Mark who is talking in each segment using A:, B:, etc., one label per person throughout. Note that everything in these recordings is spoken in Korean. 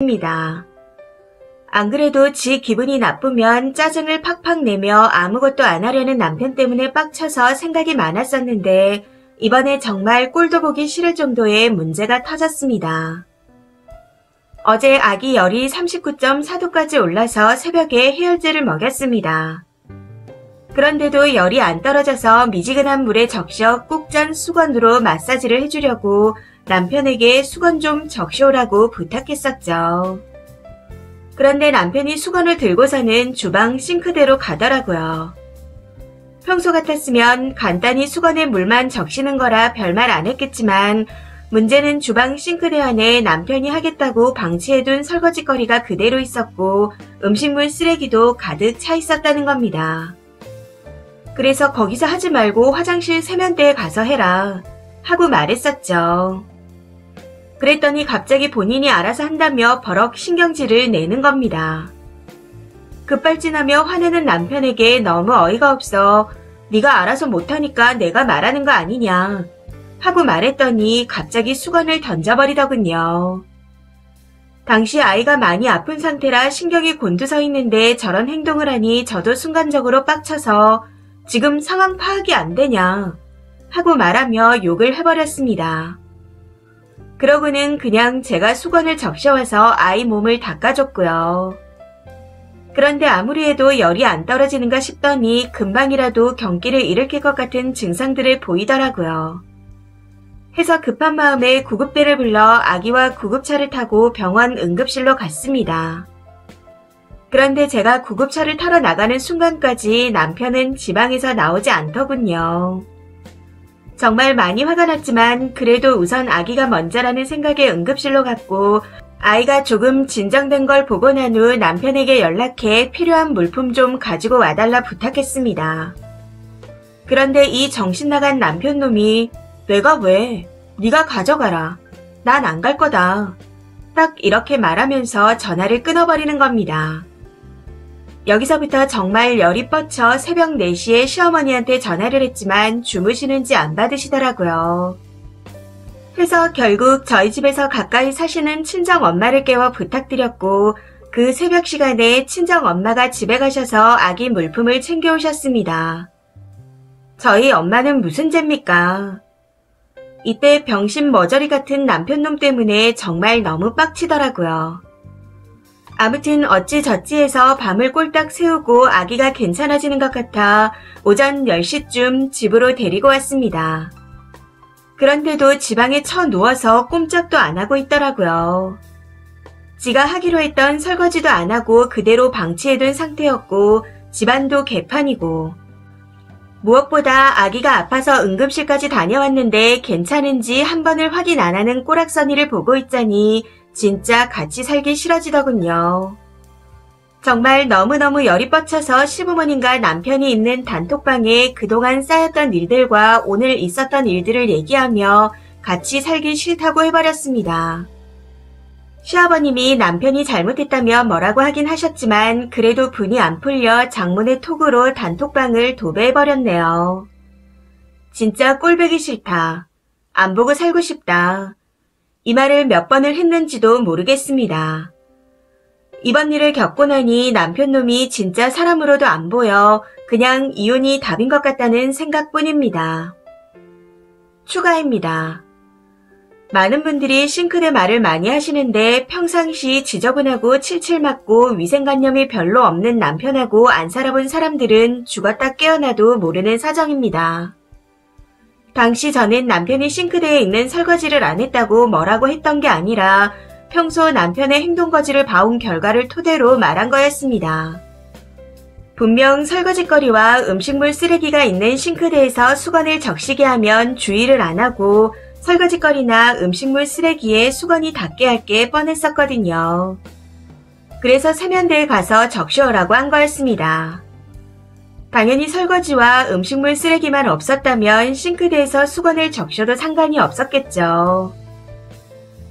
A: 입니다. 안 그래도 지 기분이 나쁘면 짜증을 팍팍 내며 아무것도 안 하려는 남편 때문에 빡쳐서 생각이 많았었는데 이번에 정말 꼴도 보기 싫을 정도의 문제가 터졌습니다. 어제 아기 열이 39.4도까지 올라서 새벽에 해열제를 먹였습니다. 그런데도 열이 안 떨어져서 미지근한 물에 적셔 꾹 짠 수건으로 마사지를 해주려고 남편에게 수건 좀 적셔오라고 부탁했었죠. 그런데 남편이 수건을 들고서는 주방 싱크대로 가더라고요. 평소 같았으면 간단히 수건에 물만 적시는 거라 별말 안 했겠지만 문제는 주방 싱크대 안에 남편이 하겠다고 방치해둔 설거지거리가 그대로 있었고 음식물 쓰레기도 가득 차 있었다는 겁니다. 그래서 거기서 하지 말고 화장실 세면대에 가서 해라 하고 말했었죠. 그랬더니 갑자기 본인이 알아서 한다며 버럭 신경질을 내는 겁니다. 급발진하며 화내는 남편에게 너무 어이가 없어 네가 알아서 못하니까 내가 말하는 거 아니냐 하고 말했더니 갑자기 수건을 던져버리더군요. 당시 아이가 많이 아픈 상태라 신경이 곤두서 있는데 저런 행동을 하니 저도 순간적으로 빡쳐서 지금 상황 파악이 안 되냐 하고 말하며 욕을 해버렸습니다. 그러고는 그냥 제가 수건을 적셔와서 아이 몸을 닦아줬고요. 그런데 아무리 해도 열이 안 떨어지는가 싶더니 금방이라도 경기를 일으킬 것 같은 증상들을 보이더라고요. 해서 급한 마음에 구급대를 불러 아기와 구급차를 타고 병원 응급실로 갔습니다. 그런데 제가 구급차를 타러 나가는 순간까지 남편은 지방에서 나오지 않더군요. 정말 많이 화가 났지만 그래도 우선 아기가 먼저라는 생각에 응급실로 갔고 아이가 조금 진정된 걸 보고 난 후 남편에게 연락해 필요한 물품 좀 가지고 와달라 부탁했습니다. 그런데 이 정신나간 남편놈이 내가 왜? 네가 가져가라. 난 안 갈 거다. 딱 이렇게 말하면서 전화를 끊어버리는 겁니다. 여기서부터 정말 열이 뻗쳐 새벽 4시에 시어머니한테 전화를 했지만 주무시는지 안 받으시더라고요. 그래서 결국 저희 집에서 가까이 사시는 친정엄마를 깨워 부탁드렸고 그 새벽 시간에 친정엄마가 집에 가셔서 아기 물품을 챙겨오셨습니다. 저희 엄마는 무슨 죄입니까? 이때 병신 머저리 같은 남편놈 때문에 정말 너무 빡치더라고요. 아무튼 어찌저찌 해서 밤을 꼴딱 새우고 아기가 괜찮아지는 것 같아 오전 10시쯤 집으로 데리고 왔습니다. 그런데도 지방에 쳐누워서 꼼짝도 안 하고 있더라고요. 지가 하기로 했던 설거지도 안 하고 그대로 방치해둔 상태였고 집안도 개판이고 무엇보다 아기가 아파서 응급실까지 다녀왔는데 괜찮은지 한 번을 확인 안 하는 꼬락서니를 보고 있자니 진짜 같이 살기 싫어지더군요. 정말 너무너무 열이 뻗쳐서 시부모님과 남편이 있는 단톡방에 그동안 쌓였던 일들과 오늘 있었던 일들을 얘기하며 같이 살기 싫다고 해버렸습니다. 시아버님이 남편이 잘못했다며 뭐라고 하긴 하셨지만 그래도 분이 안 풀려 장문의 톡으로 단톡방을 도배해버렸네요. 진짜 꼴보기 싫다. 안 보고 살고 싶다. 이 말을 몇 번을 했는지도 모르겠습니다. 이번 일을 겪고 나니 남편놈이 진짜 사람으로도 안 보여 그냥 이혼이 답인 것 같다는 생각뿐입니다. 추가입니다. 많은 분들이 싱크대 말을 많이 하시는데 평상시 지저분하고 칠칠 맞고 위생관념이 별로 없는 남편하고 안 살아본 사람들은 죽었다 깨어나도 모르는 사정입니다. 당시 저는 남편이 싱크대에 있는 설거지를 안 했다고 뭐라고 했던 게 아니라 평소 남편의 행동거지를 봐온 결과를 토대로 말한 거였습니다. 분명 설거지거리와 음식물 쓰레기가 있는 싱크대에서 수건을 적시게 하면 주의를 안 하고 설거지거리나 음식물 쓰레기에 수건이 닿게 할 게 뻔했었거든요. 그래서 세면대에 가서 적셔오라고 한 거였습니다. 당연히 설거지와 음식물 쓰레기만 없었다면 싱크대에서 수건을 적셔도 상관이 없었겠죠.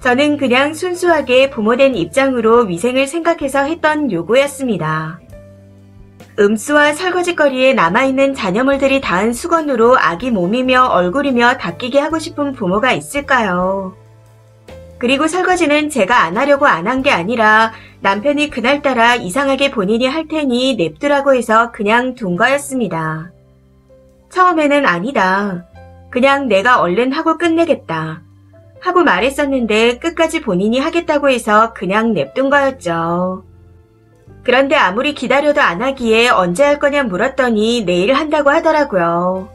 A: 저는 그냥 순수하게 부모된 입장으로 위생을 생각해서 했던 요구였습니다. 음수와 설거지거리에 남아있는 잔여물들이 닿은 수건으로 아기 몸이며 얼굴이며 닦이게 하고 싶은 부모가 있을까요? 그리고 설거지는 제가 안 하려고 안 한 게 아니라 남편이 그날따라 이상하게 본인이 할 테니 냅두라고 해서 그냥 둔 거였습니다. 처음에는 아니다. 그냥 내가 얼른 하고 끝내겠다. 하고 말했었는데 끝까지 본인이 하겠다고 해서 그냥 냅둔 거였죠. 그런데 아무리 기다려도 안 하기에 언제 할 거냐 물었더니 내일 한다고 하더라고요.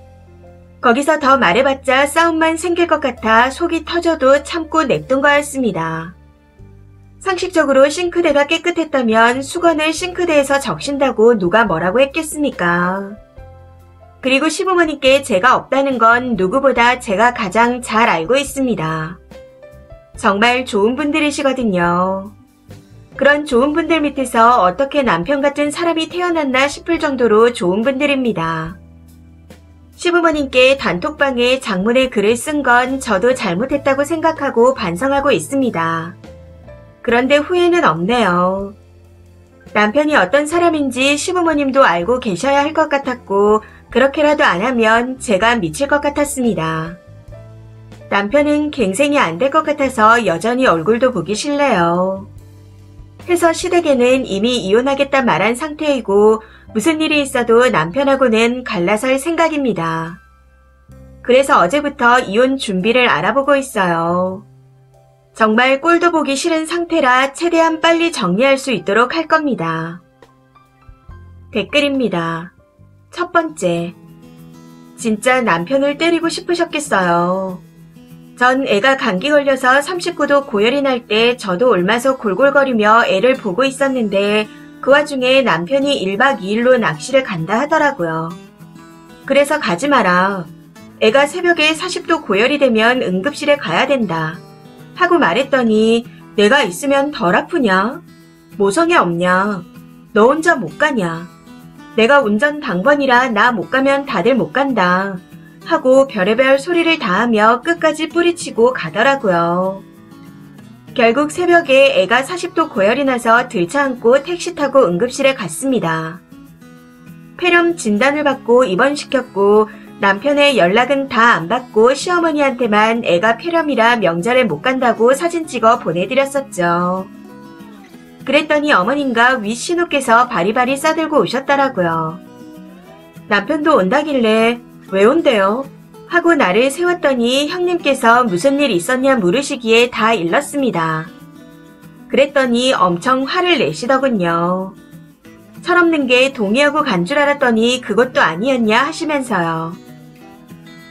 A: 거기서 더 말해봤자 싸움만 생길 것 같아 속이 터져도 참고 냅둔 거였습니다. 상식적으로 싱크대가 깨끗했다면 수건을 싱크대에서 적신다고 누가 뭐라고 했겠습니까? 그리고 시부모님께 제가 없다는 건 누구보다 제가 가장 잘 알고 있습니다. 정말 좋은 분들이시거든요. 그런 좋은 분들 밑에서 어떻게 남편 같은 사람이 태어났나 싶을 정도로 좋은 분들입니다. 시부모님께 단톡방에 장문의 글을 쓴 건 저도 잘못했다고 생각하고 반성하고 있습니다. 그런데 후회는 없네요. 남편이 어떤 사람인지 시부모님도 알고 계셔야 할 것 같았고 그렇게라도 안 하면 제가 미칠 것 같았습니다. 남편은 갱생이 안 될 것 같아서 여전히 얼굴도 보기 싫네요. 해서 시댁에는 이미 이혼하겠다 말한 상태이고 무슨 일이 있어도 남편하고는 갈라설 생각입니다. 그래서 어제부터 이혼 준비를 알아보고 있어요. 정말 꼴도 보기 싫은 상태라 최대한 빨리 정리할 수 있도록 할 겁니다. 댓글입니다. 첫 번째, 진짜 남편을 때리고 싶으셨겠어요. 전 애가 감기 걸려서 39도 고열이 날 때 저도 옮아서 골골거리며 애를 보고 있었는데 그 와중에 남편이 1박 2일로 낚시를 간다 하더라고요. 그래서 가지 마라. 애가 새벽에 40도 고열이 되면 응급실에 가야 된다. 하고 말했더니 내가 있으면 덜 아프냐? 모성애 없냐? 너 혼자 못 가냐? 내가 운전 당번이라 나 못 가면 다들 못 간다. 하고 별의별 소리를 다하며 끝까지 뿌리치고 가더라고요. 결국 새벽에 애가 40도 고열이 나서 들쳐안고 택시 타고 응급실에 갔습니다. 폐렴 진단을 받고 입원시켰고 남편의 연락은 다 안 받고 시어머니한테만 애가 폐렴이라 명절에 못 간다고 사진 찍어 보내드렸었죠. 그랬더니 어머님과 위 신우께서 바리바리 싸들고 오셨더라고요. 남편도 온다길래 왜 온대요? 하고 나를 세웠더니 형님께서 무슨 일 있었냐 물으시기에 다 일렀습니다. 그랬더니 엄청 화를 내시더군요. 철없는 게 동의하고 간 줄 알았더니 그것도 아니었냐 하시면서요.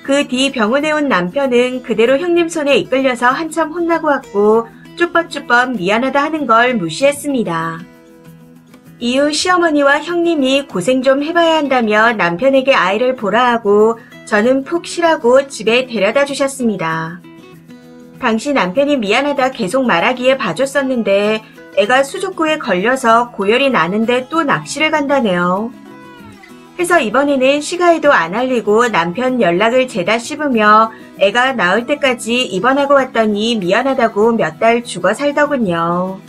A: 그 뒤 병원에 온 남편은 그대로 형님 손에 이끌려서 한참 혼나고 왔고 쭈뼛쭈뼛 미안하다 하는 걸 무시했습니다. 이후 시어머니와 형님이 고생 좀 해봐야 한다며 남편에게 아이를 보라 하고 저는 푹 쉬라고 집에 데려다 주셨습니다. 당시 남편이 미안하다 계속 말하기에 봐줬었는데 애가 수족구에 걸려서 고열이 나는데 또 낚시를 간다네요. 해서 이번에는 시가에도 안 알리고 남편 연락을 죄다 씹으며 애가 나을 때까지 입원하고 왔더니 미안하다고 몇 달 죽어 살더군요.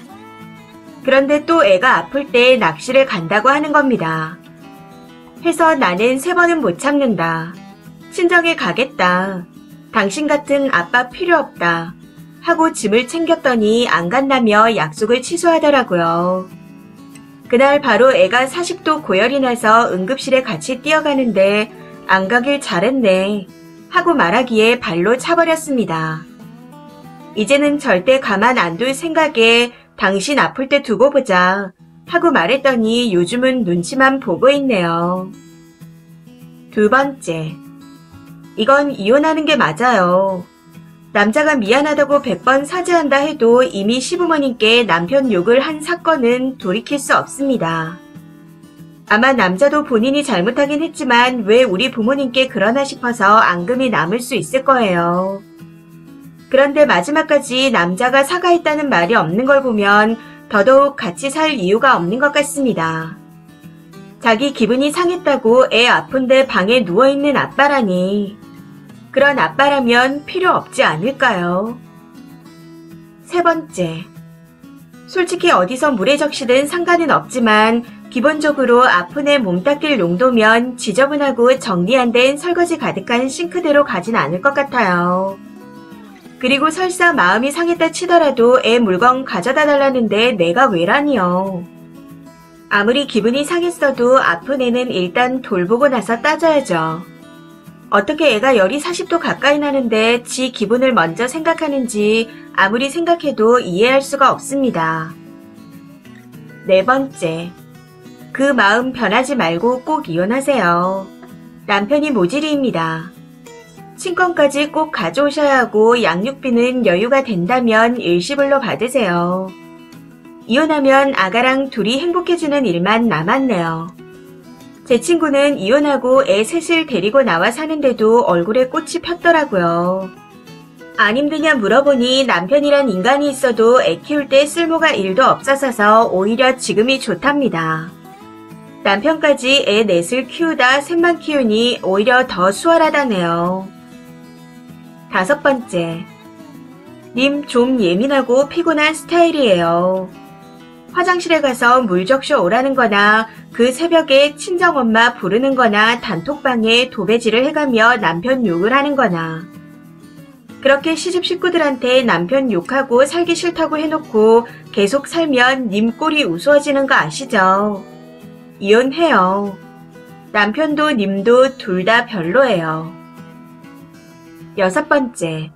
A: 그런데 또 애가 아플 때 낚시를 간다고 하는 겁니다. 해서 나는 3번은 못 참는다. 친정에 가겠다. 당신 같은 아빠 필요 없다. 하고 짐을 챙겼더니 안 간다며 약속을 취소하더라고요. 그날 바로 애가 40도 고열이 나서 응급실에 같이 뛰어가는데 안 가길 잘했네. 하고 말하기에 발로 차버렸습니다. 이제는 절대 가만 안 둘 생각에 당신 아플 때 두고 보자. 하고 말했더니 요즘은 눈치만 보고 있네요. 두 번째, 이건 이혼하는 게 맞아요. 남자가 미안하다고 100번 사죄한다 해도 이미 시부모님께 남편 욕을 한 사건은 돌이킬 수 없습니다. 아마 남자도 본인이 잘못하긴 했지만 왜 우리 부모님께 그러나 싶어서 앙금이 남을 수 있을 거예요. 그런데 마지막까지 남자가 사과했다는 말이 없는 걸 보면 더더욱 같이 살 이유가 없는 것 같습니다. 자기 기분이 상했다고 애 아픈데 방에 누워있는 아빠라니. 그런 아빠라면 필요 없지 않을까요? 세 번째, 솔직히 어디서 물에 적시든 상관은 없지만 기본적으로 아픈 애 몸 닦일 용도면 지저분하고 정리 안 된 설거지 가득한 싱크대로 가진 않을 것 같아요. 그리고 설사 마음이 상했다 치더라도 애 물건 가져다 달라는데 내가 왜라니요. 아무리 기분이 상했어도 아픈 애는 일단 돌보고 나서 따져야죠. 어떻게 애가 열이 40도 가까이 나는데 지 기분을 먼저 생각하는지 아무리 생각해도 이해할 수가 없습니다. 네 번째, 그 마음 변하지 말고 꼭 이혼하세요. 남편이 모질이입니다. 친권까지 꼭 가져오셔야 하고 양육비는 여유가 된다면 일시불로 받으세요. 이혼하면 아가랑 둘이 행복해지는 일만 남았네요. 제 친구는 이혼하고 애 셋을 데리고 나와 사는데도 얼굴에 꽃이 폈더라고요. 안 힘드냐 물어보니 남편이란 인간이 있어도 애 키울 때 쓸모가 1도 없어서 오히려 지금이 좋답니다. 남편까지 애 넷을 키우다 셋만 키우니 오히려 더 수월하다네요. 다섯 번째, 님 좀 예민하고 피곤한 스타일이에요. 화장실에 가서 물 적셔 오라는 거나 그 새벽에 친정엄마 부르는 거나 단톡방에 도배질을 해가며 남편 욕을 하는 거나 그렇게 시집 식구들한테 남편 욕하고 살기 싫다고 해놓고 계속 살면 님 꼴이 우스워지는 거 아시죠? 이혼해요. 남편도 님도 둘 다 별로예요. 여섯 번째,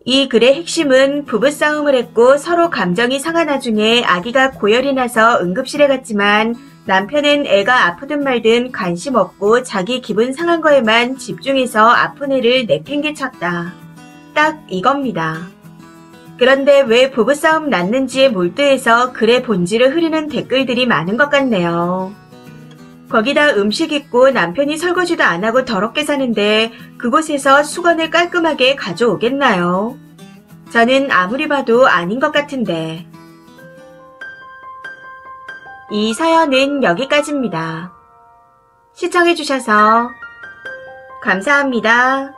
A: 이 글의 핵심은 부부싸움을 했고 서로 감정이 상한 와중에 아기가 고열이 나서 응급실에 갔지만 남편은 애가 아프든 말든 관심 없고 자기 기분 상한 거에만 집중해서 아픈 애를 내팽개쳤다. 딱 이겁니다. 그런데 왜 부부싸움 났는지에 몰두해서 글의 본질을 흐리는 댓글들이 많은 것 같네요. 거기다 음식 있고 남편이 설거지도 안 하고 더럽게 사는데 그곳에서 수건을 깔끔하게 가져오겠나요? 저는 아무리 봐도 아닌 것 같은데. 이 사연은 여기까지입니다. 시청해주셔서 감사합니다.